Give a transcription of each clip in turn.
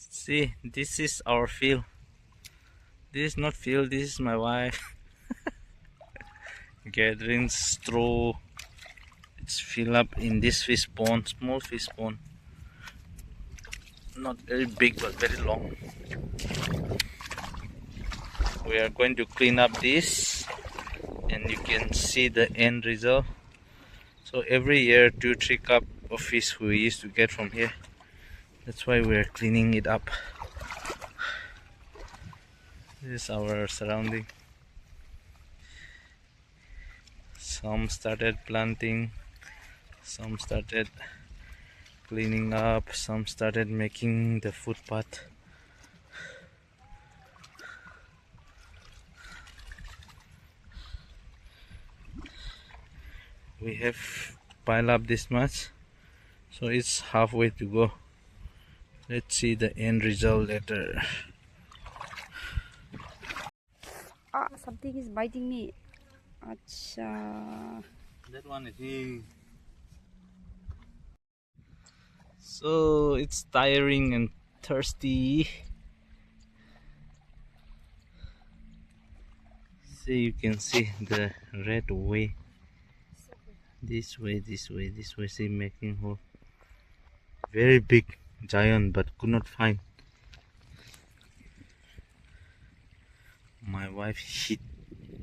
See, this is our field. This is not field, this is my wife. Gathering straw. It's filled up in this fish pond, small fish pond. Not very big but very long. We are going to clean up this and you can see the end result. So every year 2-3 cup of fish we used to get from here. That's why we are cleaning it up. This is our surrounding. Some started planting, some started cleaning up, some started making the footpath. We have piled up this much, so it's halfway to go. Let's see the end result later. Ah, something is biting me. Acha. That one is big. So it's tiring and thirsty. See, you can see the red way. This way, this way, this way. See, making hole. Very big, giant, but could not find. My wife hit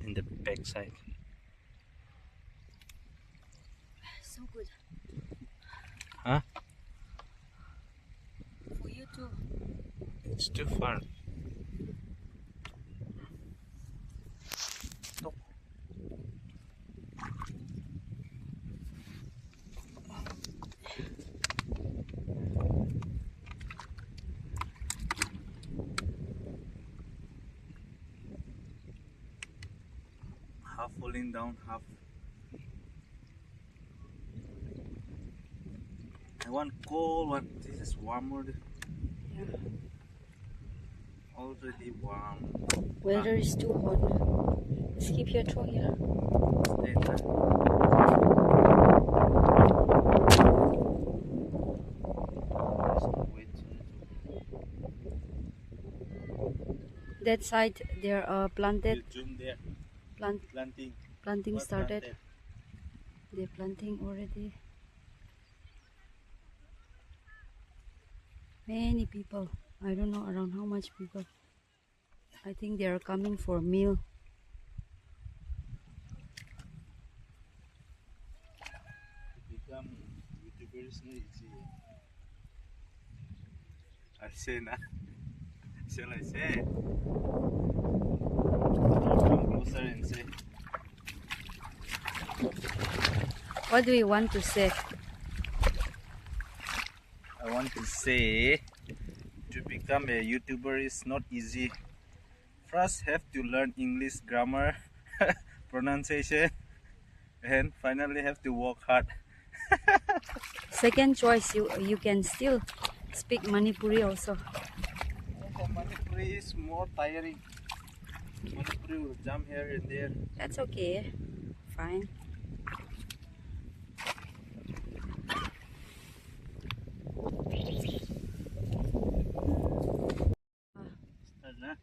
in the backside. So good. Huh? For you too. It's too far. No. Half falling down, half. I want cold one. This is warmer. Yeah. Already warm. Weather is too hot. Let's keep your throw here. Stay there. That side there are planted. You zoom there. Planting. Planting What started. planted? They're planting already. Many people. I don't know around how much people. I think they are coming for a meal. Become YouTubers no easy. I say na. Shall I say? Come closer and say. What do you want to say? I want to say to become a YouTuber is not easy. First have to learn English grammar, pronunciation, and finally have to work hard. Second choice, you can still speak Manipuri also. Manipuri is more tiring. Manipuri will jump here and there. That's okay. Fine. Start na.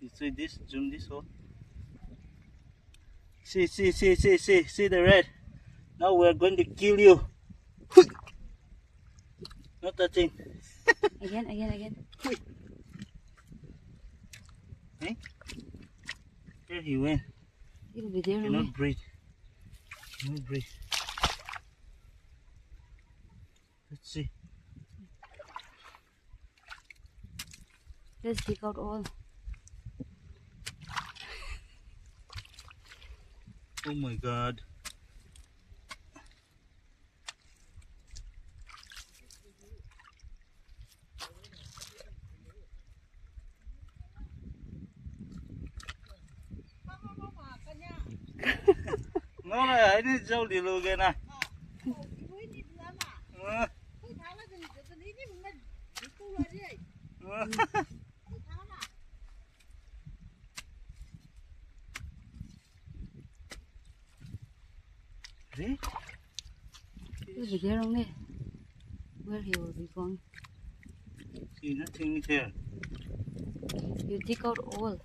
You see this? Zoom this hole. See the red. Now we are going to kill you. Not touching. Again. Eh? There he went. It'll be there. Cannot breathe. Cannot breathe. Let's see. Let's dig out all. Oh my God. No, I need to đi luôn kia nè. See? It'll be there only. Where he will be going. See, nothing here. You dig out all.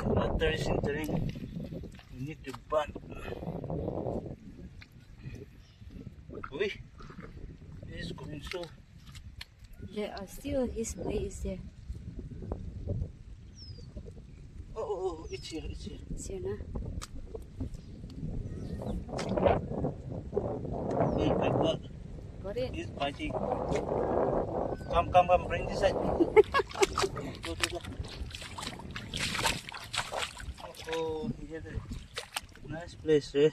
Water is entering. We need to burn. Uy, it is going so. There are still his place there. Oh, it's here, it's here. See na? I got. Got it. It's biting. Come, bring this side. Go. Oh, he had a nice place, eh?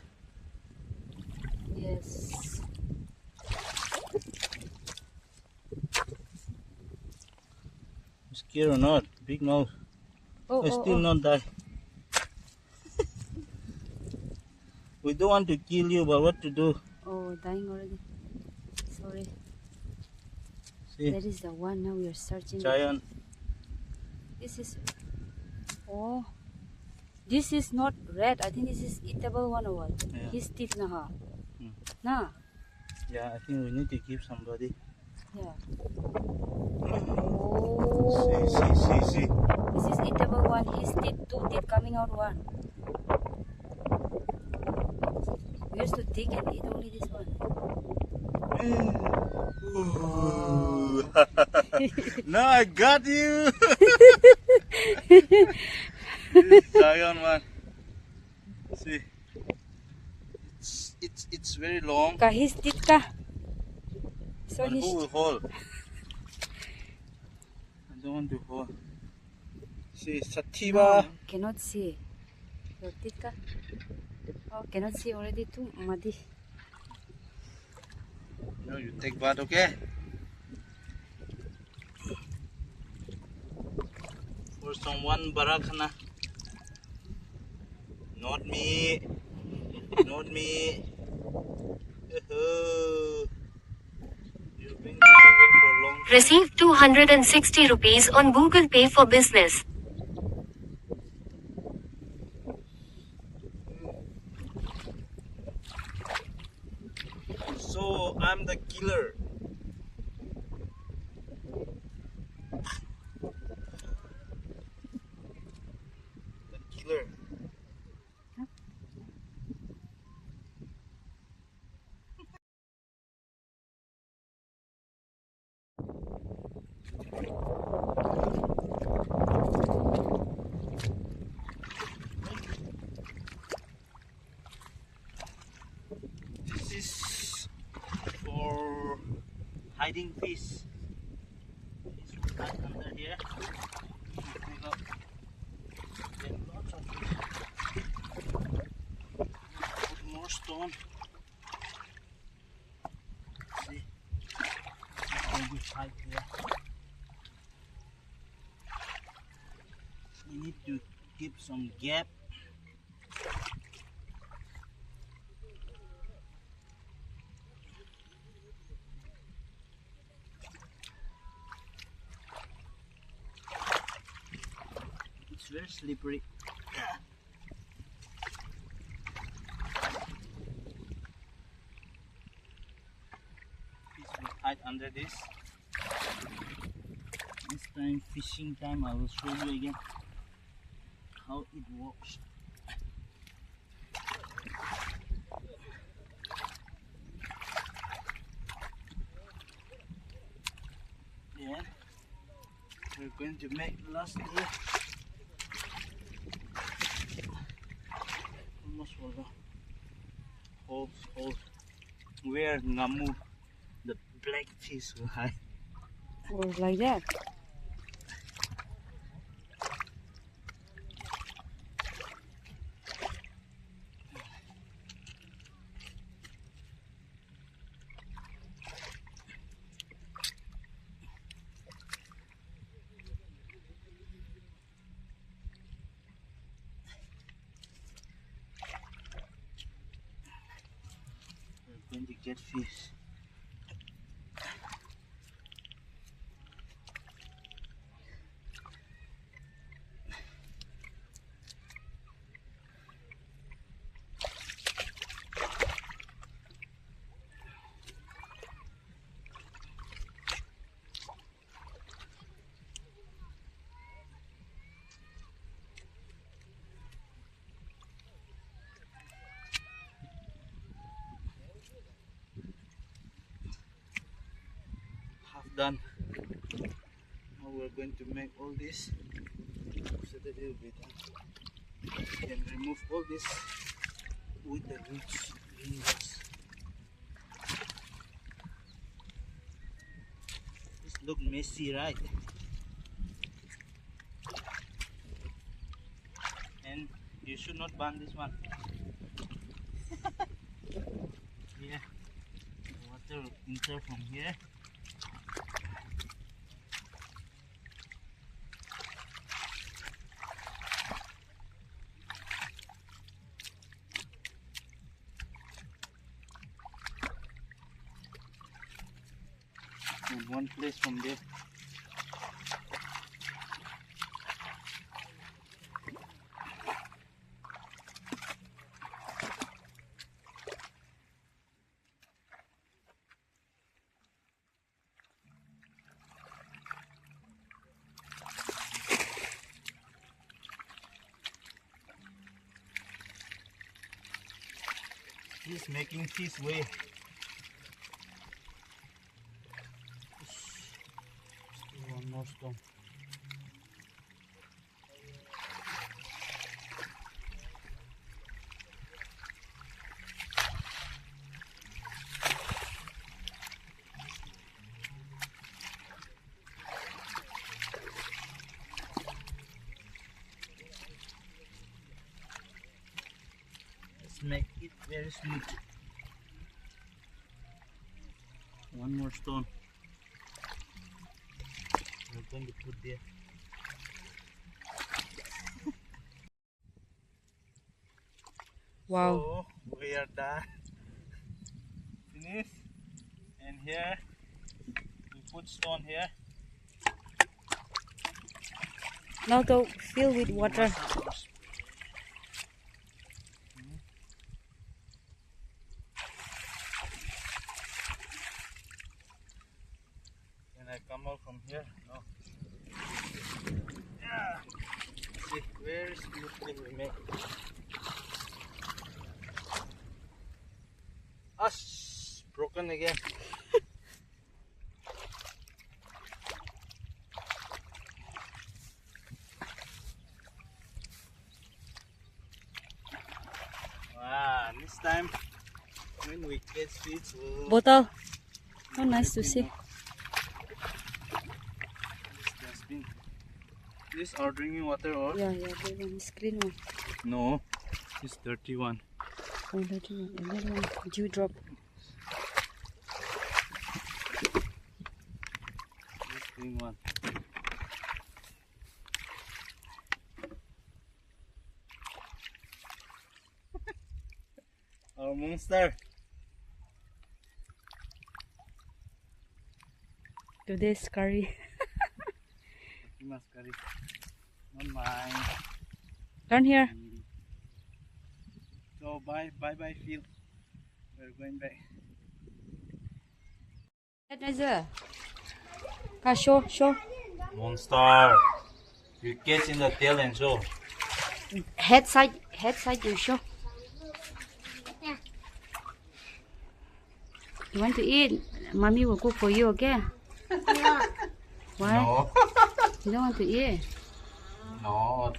Yes. Scared or not? Big mouth. I still not die. We don't want to kill you, but what to do? Oh, dying already. Sorry. See, That is the one now we are searching. giant. This is. Oh. This is not red. I think this is eatable one or what? Yeah. His teeth na ha. Hmm. Na. Yeah, I think we need to give somebody. Yeah. See. This is eatable one. His teeth, two teeth coming out one. We used to dig and eat only this one. No, I got you. This giant one. See, it's very long. Ka his teeth ka. So But his. who will hold? I don't want to hold. See, Sativa. No, cannot see. Your teeth ka. Oh, cannot see already too muddy. No, you take bath, okay? For someone barakana. Not me. Not me. You've been here for a long time. Received 260 rupees on Google Pay for business. So I'm the killer. The killer. This is for hiding fish. Fish will hide under here. We got then lots of fish. Put more stone. See, it's going to hide here. We need to keep some gap. It's very slippery. Fish will hide under this. This time, fishing time, I will show you again how it works. Yeah, we're going to make last year. Almost for the holes where ngamu, the black fish will hide. Or like that. Jetfish. Half done. Now we're going to make all this. Set a little bit. And remove all this with the roots. Green roots. This look messy, right? And you should not burn this one. Yeah, water will enter from here. And one place from there. He's making his way. Still one more stone. Let's make it very smooth. One more stone. We're going to put there. Wow. So we are done. Finish. And here we put stone here. Now to fill with water. Can I come out from here? No. Yeah. See, very smoothly we make. Broken again. Wow, this time when we catch fish, we'll Bottle. How nice to see. this dustbin. This our drinking water or? Yeah, the one is clean one. No, this dirty one. Oh, that one. Another one. Dewdrop. This clean one. Our monster. Today's curry. Mas curry. Not mine. Turn here. So bye Phil. We're going back. Show. Monster. You catch in the tail and show. Head side you show. You want to eat? Mommy will cook for you, okay? Why? No. You don't want to eat? No.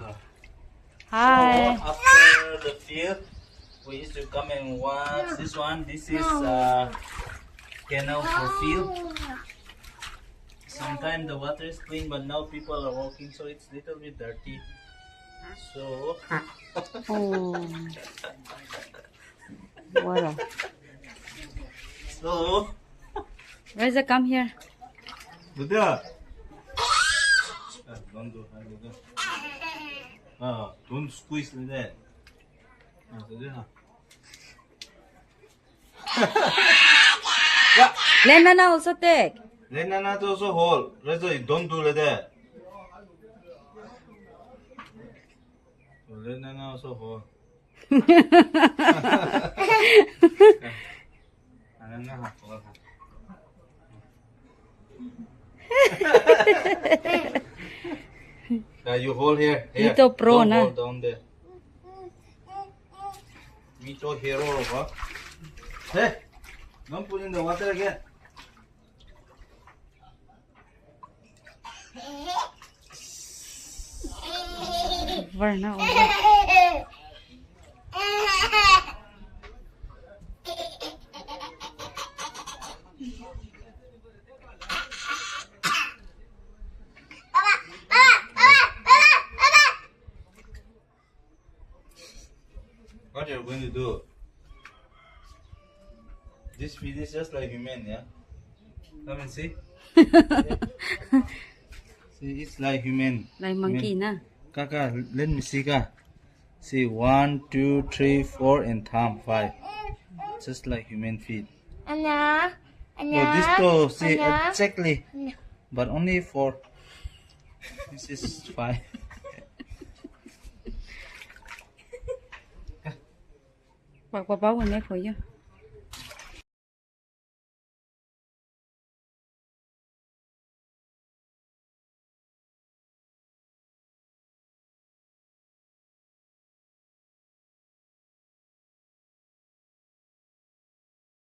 Hi. So after the field, we used to come and watch this one. This is canal for field. Sometimes the water is clean, but now people are walking, so it's a little bit dirty. So, Oh. Water. so, Reza, come here. Buddha. Don't do, don't squeeze like that. Lenana also take. Lenana also hold. Rezo, don't do like that. Lenana also hold. You hold here. Ito pro don't na. hold down there. Me so hero, huh? Hey, don't put in the water again. Over na, over. What you're going to do? This feed is just like human, yeah? Come and see. See, it's like human. Like monkey na. Kaka, let me see, ka. See, 1, 2, 3, 4, and thumb 5. Just like human feet. Anna. Oh, this too, see, exactly. But only 4. This is 5. Bọc vào báu này for you.